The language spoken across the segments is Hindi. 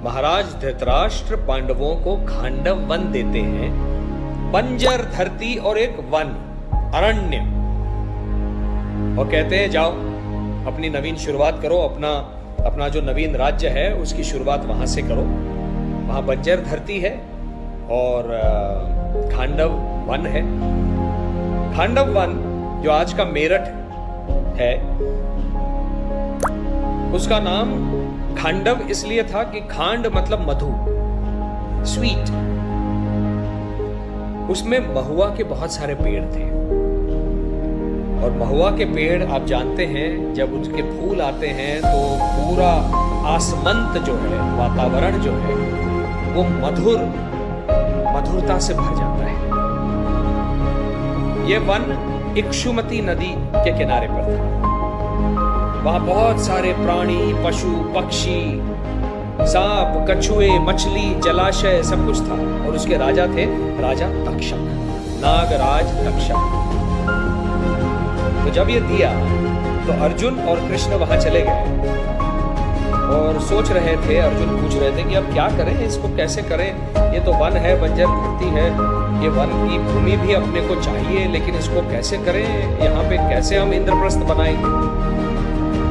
महाराज धृतराष्ट्र पांडवों को खांडव वन देते हैं, बंजर धरती और एक वन, अरण्य, और कहते हैं जाओ अपनी नवीन शुरुआत करो, अपना जो नवीन राज्य है उसकी शुरुआत वहां से करो। वहां बंजर धरती है और खांडव वन है। खांडव वन जो आज का मेरठ है, उसका नाम खांडव इसलिए था कि खांड मतलब मधु, स्वीट। उसमें महुआ के बहुत सारे पेड़ थे और महुआ के पेड़ आप जानते हैं जब उसके फूल आते हैं तो पूरा आसमंत जो है, वातावरण जो है वो मधुरता से भर जाता है। ये वन इक्षुमती नदी के किनारे पर था। वहां बहुत सारे प्राणी, पशु, पक्षी, सांप, कछुए, मछली, जलाशय सब कुछ था और उसके राजा थे राजा तक्षक, नागराज तक्षक। तो जब ये दिया तो अर्जुन और कृष्ण वहां चले गए और सोच रहे थे, अर्जुन पूछ रहे थे कि अब क्या करें, इसको कैसे करें, ये तो वन है, बंजर धरती है, ये वन की भूमि भी अपने को चाहिए, लेकिन इसको कैसे करें, यहाँ पे कैसे हम इंद्रप्रस्थ बनाएंगे।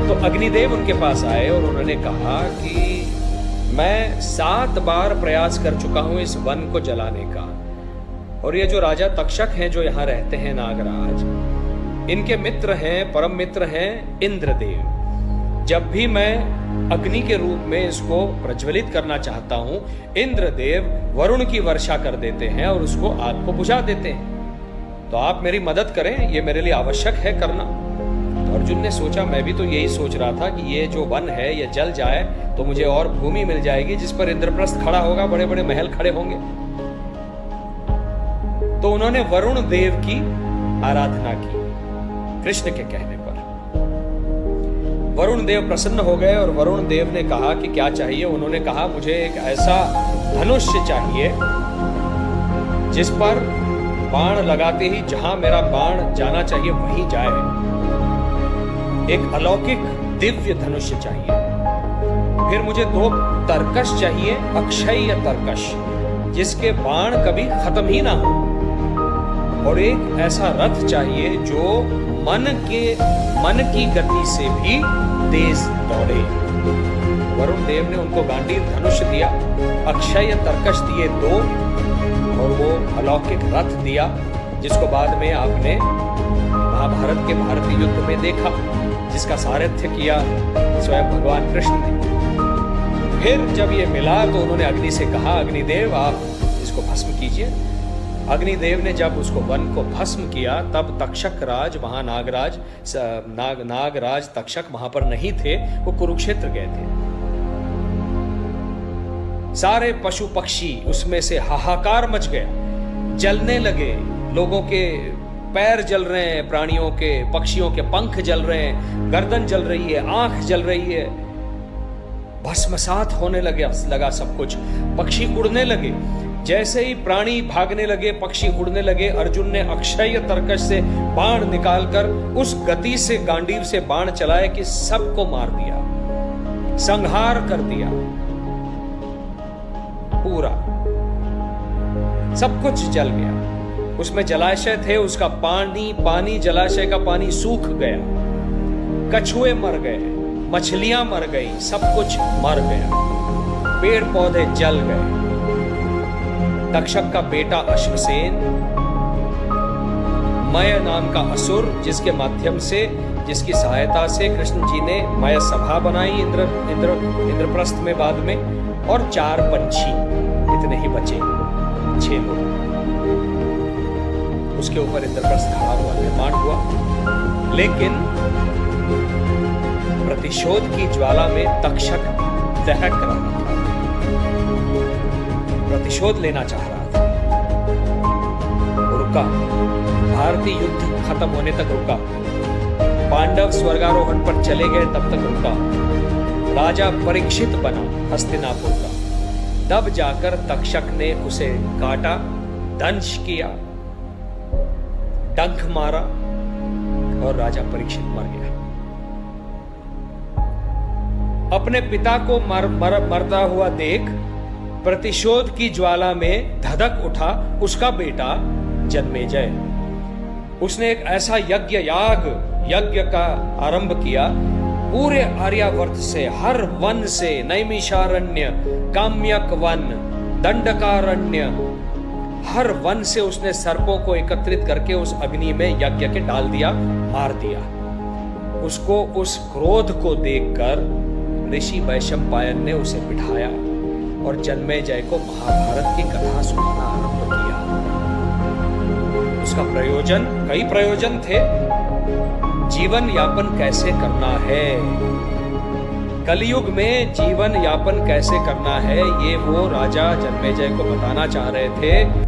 तो अग्निदेव उनके पास आए और उन्होंने कहा कि मैं 7 बार प्रयास कर चुका हूं इस वन को जलाने का, और ये जो राजा तक्षक हैं जो यहाँ रहते हैं, नागराज, इनके मित्र हैं, परम मित्र हैं इंद्रदेव। जब भी मैं अग्नि के रूप में इसको प्रज्वलित करना चाहता हूं, इंद्रदेव वरुण की वर्षा कर देते हैं और उसको आग को बुझा देते हैं। तो आप मेरी मदद करें, ये मेरे लिए आवश्यक है करना। तो अर्जुन ने सोचा, मैं भी तो यही सोच रहा था कि ये जो वन है ये जल जाए तो मुझे और भूमि मिल जाएगी जिस पर इंद्रप्रस्थ खड़ा होगा, बड़े बड़े महल खड़े होंगे। तो उन्होंने वरुण देव की आराधना की कृष्ण के कहने पर। वरुण देव प्रसन्न हो गए और वरुण देव ने कहा कि क्या चाहिए। उन्होंने कहा, मुझे एक ऐसा धनुष्य चाहिए जिस पर बाण लगाते ही जहां मेरा बाण जाना चाहिए वहीं जाए। एक अलौकिक दिव्य धनुष्य चाहिए। फिर मुझे 2 तरकश चाहिए, अक्षय तरकश, जिसके बाण कभी खत्म ही ना हो। और एक ऐसा रथ चाहिए जो मन की गति से भी तेज दौड़े। वरुण देव ने उनको गांडीव धनुष दिया, अक्षय तरकश दिए 2, और वो अलौकिक रथ दिया जिसको बाद में आपने महाभारत के भारतीय युद्ध में देखा, जिसका सारथ्य किया स्वयं भगवान कृष्ण ने। फिर जब ये मिला तो उन्होंने अग्नि से कहा, अग्निदेव आप इसको भस्म कीजिए। अग्निदेव ने जब उसको वन को भस्म किया तब तक्षक राज वहां नागराज तक्षक वहां पर नहीं थे, वो कुरुक्षेत्र गए थे। सारे पशु पक्षी उसमें से हाहाकार मच गया, जलने लगे, लोगों के पैर जल रहे हैं, प्राणियों के, पक्षियों के पंख जल रहे हैं, गर्दन जल रही है, आंख जल रही है, भस्मसात होने लगा सब कुछ। पक्षी उड़ने लगे, जैसे ही प्राणी भागने लगे, पक्षी उड़ने लगे, अर्जुन ने अक्षय तरकश से बाण निकालकर उस गति से गांडीव से बाण चलाए कि सबको मार दिया, संहार कर दिया। पूरा सब कुछ जल गया। उसमें जलाशय थे, उसका पानी जलाशय का पानी सूख गया, कछुए मर गए, मछलियां मर गई, सब कुछ मर गया, पेड़ पौधे जल गए। तक्षक का बेटा अश्वसेन, मय नाम का असुर, जिसके माध्यम से, जिसकी सहायता से कृष्ण जी ने मय सभा बनाई इंद्रप्रस्थ में बाद में, और 4 पंछी, इतने ही बचे, 6 लोग। उसके ऊपर इंद्रप्रस्थ खड़ा हुआ, निर्माण हुआ। लेकिन प्रतिशोध की ज्वाला में तक्षक दहक रहा था, प्रतिशोध लेना चाह रहा था। रुका, भारतीय युद्ध खत्म होने तक रुका, पांडव स्वर्गारोहण पर चले गए तब तक रुका, राजा परीक्षित बना हस्तिनापुर का, तब जाकर तक्षक ने उसे काटा, दंश किया, डंक मारा और राजा परीक्षित मर गया। अपने पिता को मरता हुआ देख प्रतिशोध की ज्वाला में धधक उठा उसका बेटा जन्मेजय। उसने एक ऐसा यज्ञ का आरंभ किया। पूरे आर्यावर्त से, हर वन से, नैमिषारण्य, काम्यक वन, दंडकारण्य, हर वन से उसने सर्पों को एकत्रित करके उस अग्नि में यज्ञ के डाल दिया, मार दिया। उसको, उस क्रोध को देखकर ऋषि वैशंपायन ने उसे बिठाया और जन्मेजय को महाभारत की कथा सुनाना आरंभ किया। उसका प्रयोजन, कई प्रयोजन थे। जीवन यापन कैसे करना है, कलयुग में जीवन यापन कैसे करना है, ये वो राजा जन्मेजय को बताना चाह रहे थे।